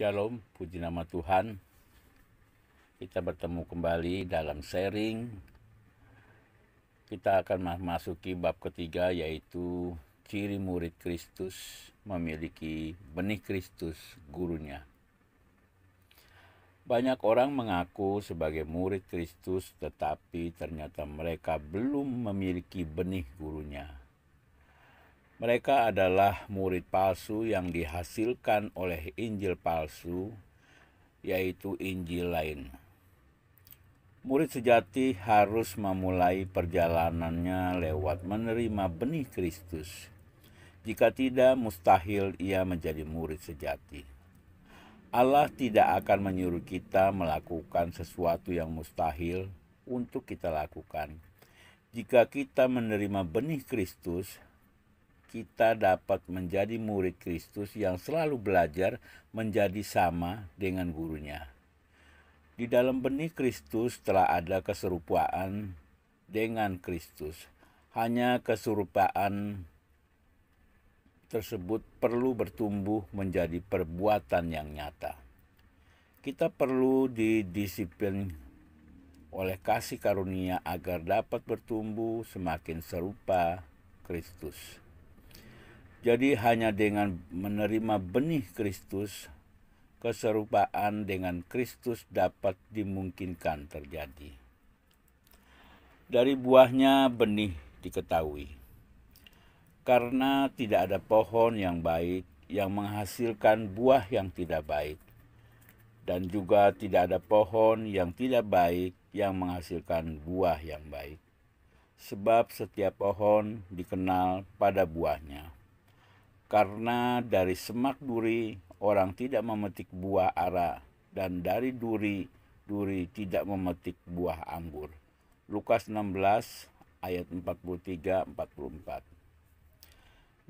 Shalom, puji nama Tuhan. Kita bertemu kembali dalam sharing. Kita akan memasuki bab ketiga, yaitu ciri murid Kristus memiliki benih Kristus gurunya. Banyak orang mengaku sebagai murid Kristus, tetapi ternyata mereka belum memiliki benih gurunya. Mereka adalah murid palsu yang dihasilkan oleh Injil palsu, yaitu Injil lain. Murid sejati harus memulai perjalanannya lewat menerima benih Kristus. Jika tidak, mustahil ia menjadi murid sejati. Allah tidak akan menyuruh kita melakukan sesuatu yang mustahil untuk kita lakukan. Jika kita menerima benih Kristus, kita dapat menjadi murid Kristus yang selalu belajar menjadi sama dengan gurunya. Di dalam benih Kristus telah ada keserupaan dengan Kristus. Hanya keserupaan tersebut perlu bertumbuh menjadi perbuatan yang nyata. Kita perlu didisiplin oleh kasih karunia agar dapat bertumbuh semakin serupa Kristus. Jadi hanya dengan menerima benih Kristus, keserupaan dengan Kristus dapat dimungkinkan terjadi. Dari buahnya benih diketahui. Karena tidak ada pohon yang baik yang menghasilkan buah yang tidak baik, dan juga tidak ada pohon yang tidak baik yang menghasilkan buah yang baik. Sebab setiap pohon dikenal pada buahnya. Karena dari semak duri orang tidak memetik buah ara, dan dari duri tidak memetik buah anggur. Lukas 16 ayat 43-44.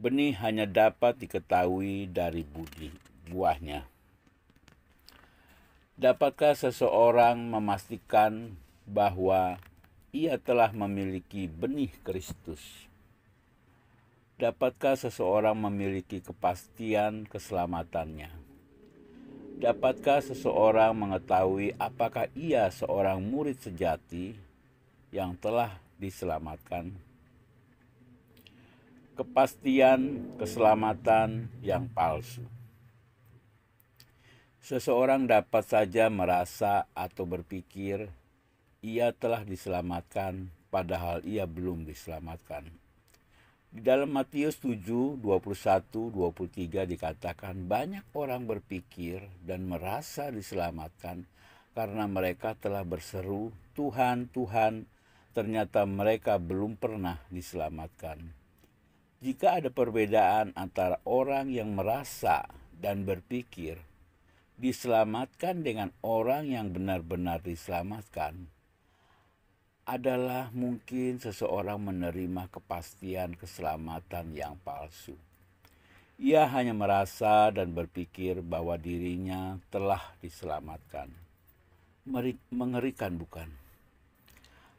Benih hanya dapat diketahui dari buahnya. Dapatkah seseorang memastikan bahwa ia telah memiliki benih Kristus? Dapatkah seseorang memiliki kepastian keselamatannya? Dapatkah seseorang mengetahui apakah ia seorang murid sejati yang telah diselamatkan? Kepastian keselamatan yang palsu. Seseorang dapat saja merasa atau berpikir ia telah diselamatkan, padahal ia belum diselamatkan. Di dalam Matius 7, 21-23 dikatakan banyak orang berpikir dan merasa diselamatkan karena mereka telah berseru, Tuhan, Tuhan, ternyata mereka belum pernah diselamatkan. Jika ada perbedaan antara orang yang merasa dan berpikir diselamatkan dengan orang yang benar-benar diselamatkan, adalah mungkin seseorang menerima kepastian keselamatan yang palsu. Ia hanya merasa dan berpikir bahwa dirinya telah diselamatkan. Mengerikan bukan?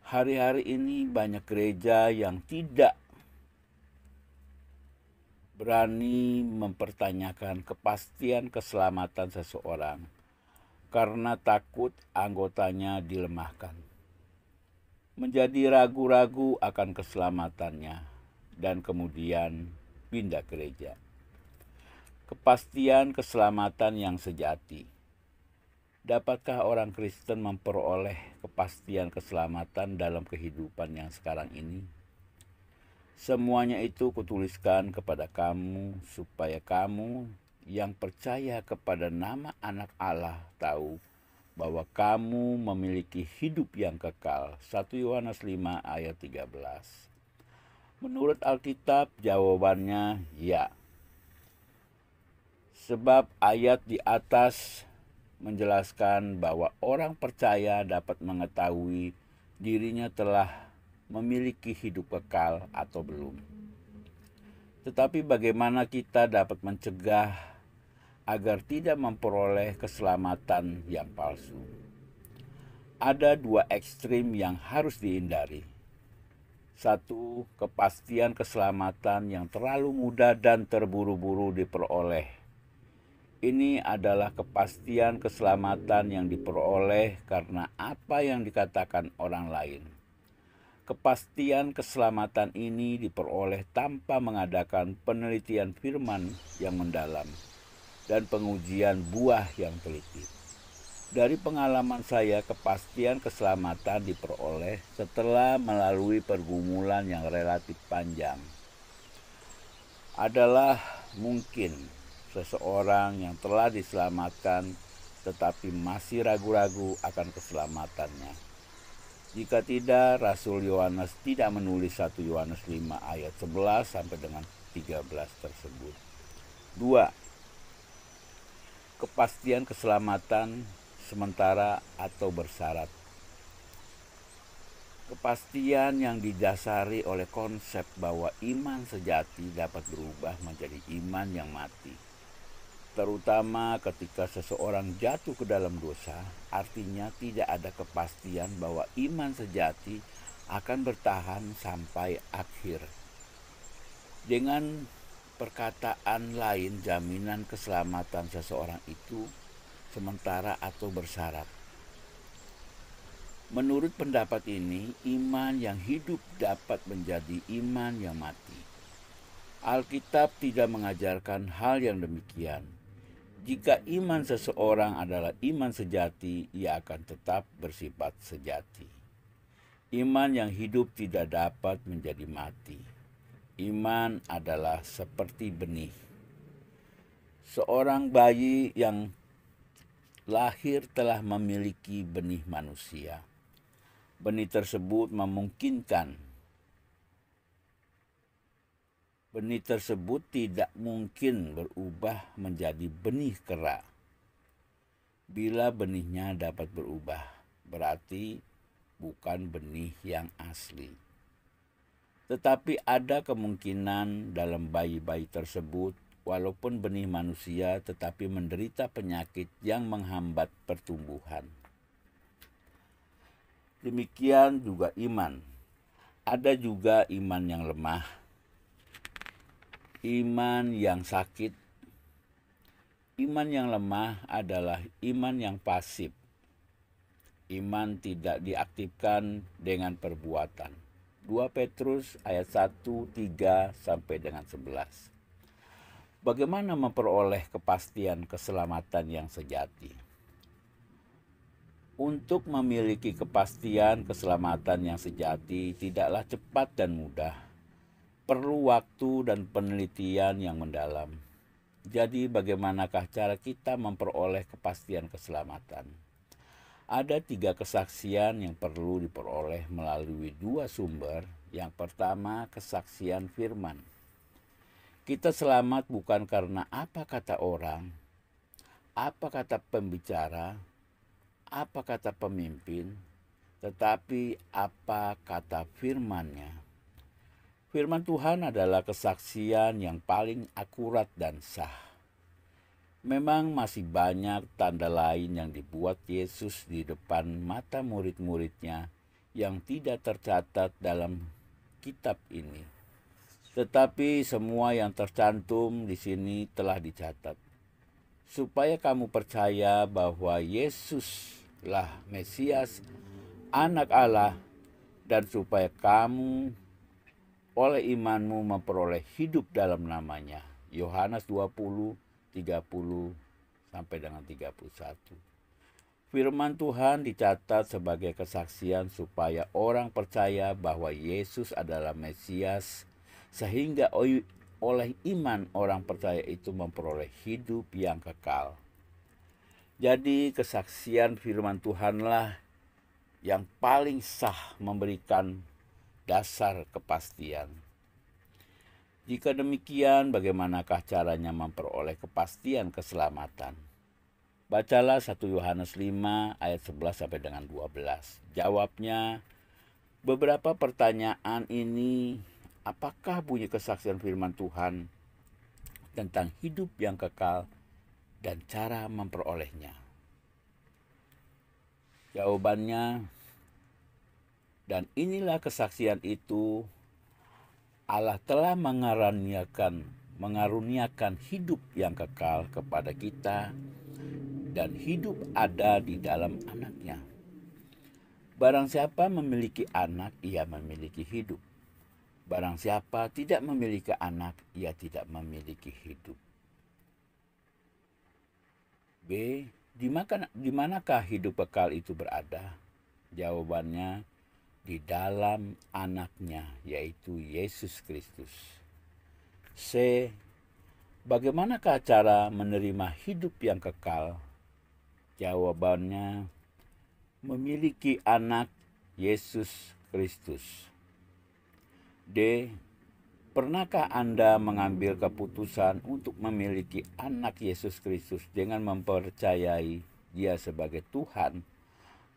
Hari-hari ini banyak gereja yang tidak berani mempertanyakan kepastian keselamatan seseorang karena takut anggotanya dilemahkan. Menjadi ragu-ragu akan keselamatannya, dan kemudian pindah gereja. Kepastian keselamatan yang sejati. Dapatkah orang Kristen memperoleh kepastian keselamatan dalam kehidupan yang sekarang ini? Semuanya itu kutuliskan kepada kamu, supaya kamu yang percaya kepada nama Anak Allah tahu bahwa kamu memiliki hidup yang kekal. 1 Yohanes 5 ayat 13. Menurut Alkitab jawabannya ya. Sebab ayat di atas menjelaskan bahwa orang percaya dapat mengetahui dirinya telah memiliki hidup kekal atau belum. Tetapi bagaimana kita dapat mencegah agar tidak memperoleh keselamatan yang palsu? Ada dua ekstrim yang harus dihindari. Satu, kepastian keselamatan yang terlalu mudah dan terburu-buru diperoleh. Ini adalah kepastian keselamatan yang diperoleh karena apa yang dikatakan orang lain. Kepastian keselamatan ini diperoleh tanpa mengadakan penelitian firman yang mendalam dan pengujian buah yang teliti. Dari pengalaman saya, kepastian keselamatan diperoleh setelah melalui pergumulan yang relatif panjang. Adalah mungkin seseorang yang telah diselamatkan tetapi masih ragu-ragu akan keselamatannya. Jika tidak, Rasul Yohanes tidak menulis 1 Yohanes 5 ayat 11 sampai dengan 13 tersebut. 2. Kepastian keselamatan sementara atau bersyarat. Kepastian yang didasari oleh konsep bahwa iman sejati dapat berubah menjadi iman yang mati. Terutama ketika seseorang jatuh ke dalam dosa, artinya tidak ada kepastian bahwa iman sejati akan bertahan sampai akhir. Dengan perkataan lain, jaminan keselamatan seseorang itu sementara atau bersyarat. Menurut pendapat ini, iman yang hidup dapat menjadi iman yang mati. Alkitab tidak mengajarkan hal yang demikian. Jika iman seseorang adalah iman sejati, ia akan tetap bersifat sejati. Iman yang hidup tidak dapat menjadi mati. Iman adalah seperti benih. Seorang bayi yang lahir telah memiliki benih manusia. Benih tersebut tidak mungkin berubah menjadi benih kera. Bila benihnya dapat berubah, berarti bukan benih yang asli. Tetapi ada kemungkinan dalam bayi-bayi tersebut, walaupun benih manusia tetapi menderita penyakit yang menghambat pertumbuhan. Demikian juga iman. Ada juga iman yang lemah, iman yang sakit. Iman yang lemah adalah iman yang pasif. Iman tidak diaktifkan dengan perbuatan. 2 Petrus ayat 1, 3 sampai dengan 11. Bagaimana memperoleh kepastian keselamatan yang sejati? Untuk memiliki kepastian keselamatan yang sejati tidaklah cepat dan mudah. Perlu waktu dan penelitian yang mendalam. Jadi bagaimanakah cara kita memperoleh kepastian keselamatan? Ada 3 kesaksian yang perlu diperoleh melalui 2 sumber. Yang pertama, kesaksian firman. Kita selamat bukan karena apa kata orang, apa kata pembicara, apa kata pemimpin, tetapi apa kata firman-Nya. Firman Tuhan adalah kesaksian yang paling akurat dan sah. Memang masih banyak tanda lain yang dibuat Yesus di depan mata murid-muridnya yang tidak tercatat dalam kitab ini. Tetapi semua yang tercantum di sini telah dicatat, supaya kamu percaya bahwa Yesuslah Mesias, Anak Allah, dan supaya kamu oleh imanmu memperoleh hidup dalam namanya. Yohanes 20, 30 sampai dengan 31. Firman Tuhan dicatat sebagai kesaksian supaya orang percaya bahwa Yesus adalah Mesias, sehingga oleh iman orang percaya itu memperoleh hidup yang kekal. Jadi kesaksian firman Tuhanlah yang paling sah memberikan dasar kepastian. Jika demikian, bagaimanakah caranya memperoleh kepastian keselamatan? Bacalah 1 Yohanes 5 ayat 11 sampai dengan 12. Jawabnya, beberapa pertanyaan ini, apakah bunyi kesaksian firman Tuhan tentang hidup yang kekal dan cara memperolehnya? Jawabannya, dan inilah kesaksian itu, Allah telah mengaruniakan mengaruniakan hidup yang kekal kepada kita, dan hidup ada di dalam Anak-Nya. Barang siapa memiliki anak, ia memiliki hidup. Barang siapa tidak memiliki anak, ia tidak memiliki hidup. B. Di manakah hidup kekal itu berada? Jawabannya, di dalam Anak-Nya, yaitu Yesus Kristus. C. Bagaimanakah cara menerima hidup yang kekal? Jawabannya, memiliki anak Yesus Kristus. D. Pernahkah Anda mengambil keputusan untuk memiliki anak Yesus Kristus dengan mempercayai Dia sebagai Tuhan,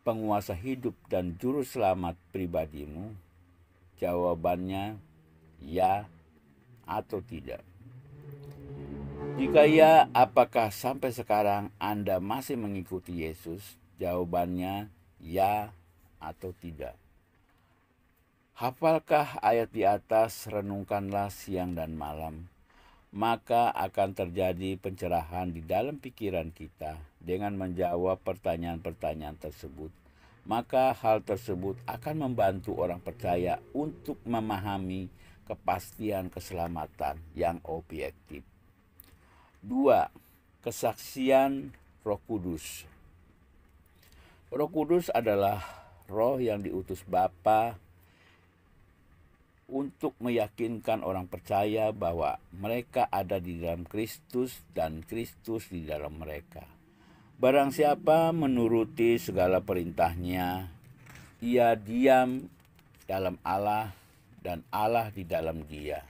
penguasa hidup dan juru selamat pribadimu? Jawabannya, ya atau tidak. Jika ya, apakah sampai sekarang Anda masih mengikuti Yesus? Jawabannya, ya atau tidak. Hafalkah ayat di atas, renungkanlah siang dan malam, maka akan terjadi pencerahan di dalam pikiran kita dengan menjawab pertanyaan-pertanyaan tersebut. Maka hal tersebut akan membantu orang percaya untuk memahami kepastian keselamatan yang objektif. 2. Kesaksian Roh Kudus. Roh Kudus adalah roh yang diutus Bapa untuk meyakinkan orang percaya bahwa mereka ada di dalam Kristus dan Kristus di dalam mereka. Barang siapa menuruti segala perintah-Nya, ia diam dalam Allah dan Allah di dalam dia.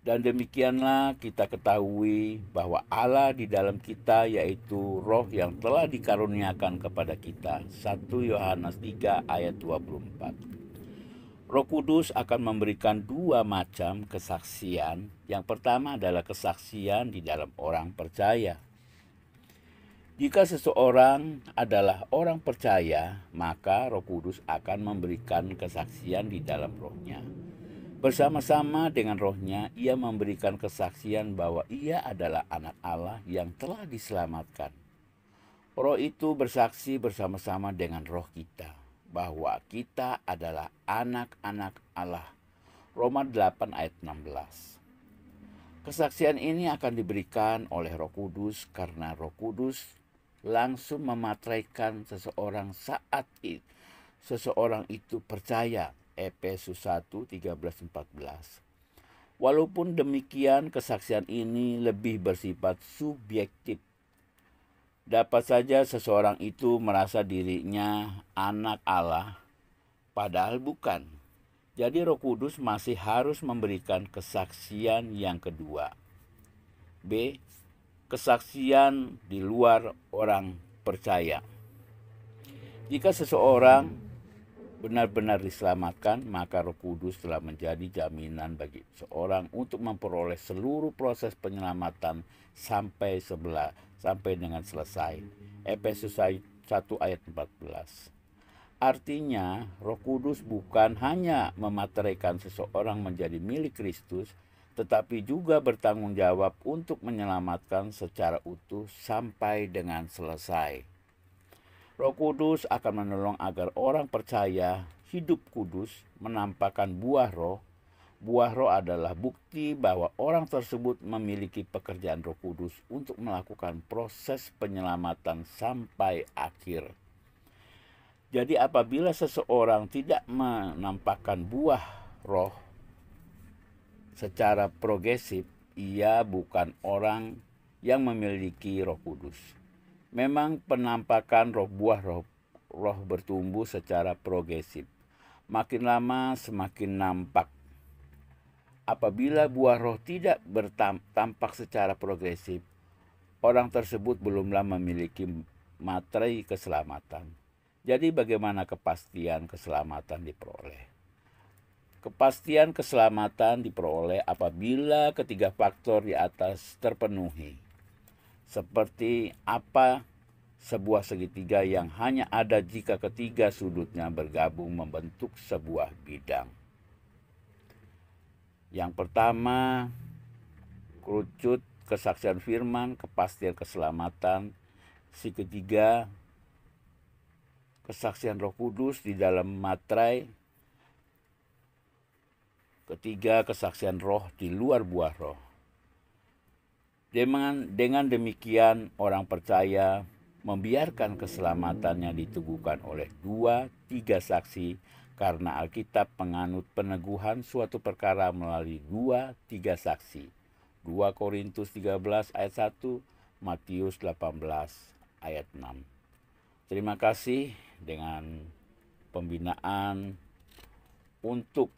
Dan demikianlah kita ketahui bahwa Allah di dalam kita, yaitu roh yang telah dikaruniakan kepada kita. 1 Yohanes 3 ayat 24. Roh Kudus akan memberikan dua macam kesaksian. Yang pertama adalah kesaksian di dalam orang percaya. Jika seseorang adalah orang percaya, maka Roh Kudus akan memberikan kesaksian di dalam rohnya. Bersama-sama dengan rohnya, ia memberikan kesaksian bahwa ia adalah anak Allah yang telah diselamatkan. Roh itu bersaksi bersama-sama dengan roh kita bahwa kita adalah anak-anak Allah. Roma 8 ayat 16. Kesaksian ini akan diberikan oleh Roh Kudus karena Roh Kudus langsung memateraikan seseorang saat seseorang itu percaya. Efesus 1, 13-14. Walaupun demikian, kesaksian ini lebih bersifat subjektif. Dapat saja seseorang itu merasa dirinya anak Allah, padahal bukan. Jadi Roh Kudus masih harus memberikan kesaksian yang kedua. B. Kesaksian di luar orang percaya. Jika seseorang benar-benar diselamatkan, maka Roh Kudus telah menjadi jaminan bagi seorang untuk memperoleh seluruh proses penyelamatan sampai dengan selesai. Efesus 1 ayat 14. Artinya, Roh Kudus bukan hanya memateraikan seseorang menjadi milik Kristus, tetapi juga bertanggung jawab untuk menyelamatkan secara utuh sampai dengan selesai. Roh Kudus akan menolong agar orang percaya hidup kudus, menampakkan buah roh. Buah roh adalah bukti bahwa orang tersebut memiliki pekerjaan Roh Kudus untuk melakukan proses penyelamatan sampai akhir. Jadi apabila seseorang tidak menampakkan buah roh secara progresif, ia bukan orang yang memiliki Roh Kudus. Memang penampakan buah roh bertumbuh secara progresif. Makin lama semakin nampak. Apabila buah roh tidak tampak secara progresif, orang tersebut belumlah memiliki materai keselamatan. Jadi bagaimana kepastian keselamatan diperoleh? Kepastian keselamatan diperoleh apabila ketiga faktor di atas terpenuhi. Seperti apa sebuah segitiga yang hanya ada jika ketiga sudutnya bergabung membentuk sebuah bidang. Yang pertama, kerucut kesaksian firman, kepastian keselamatan. Si ketiga, kesaksian Roh Kudus di dalam materai. Ketiga, kesaksian roh di luar buah roh. Dengan demikian, orang percaya membiarkan keselamatannya diteguhkan oleh 2-3 saksi, karena Alkitab menganut peneguhan suatu perkara melalui 2-3 saksi. 2 Korintus 13 ayat 1, Matius 18 ayat 6. Terima kasih. Dengan pembinaan untuk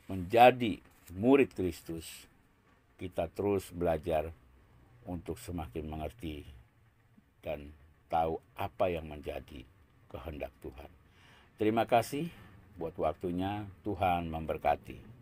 menjadi murid Kristus, kita terus belajar untuk semakin mengerti dan tahu apa yang menjadi kehendak Tuhan. Terima kasih buat waktunya. Tuhan memberkati.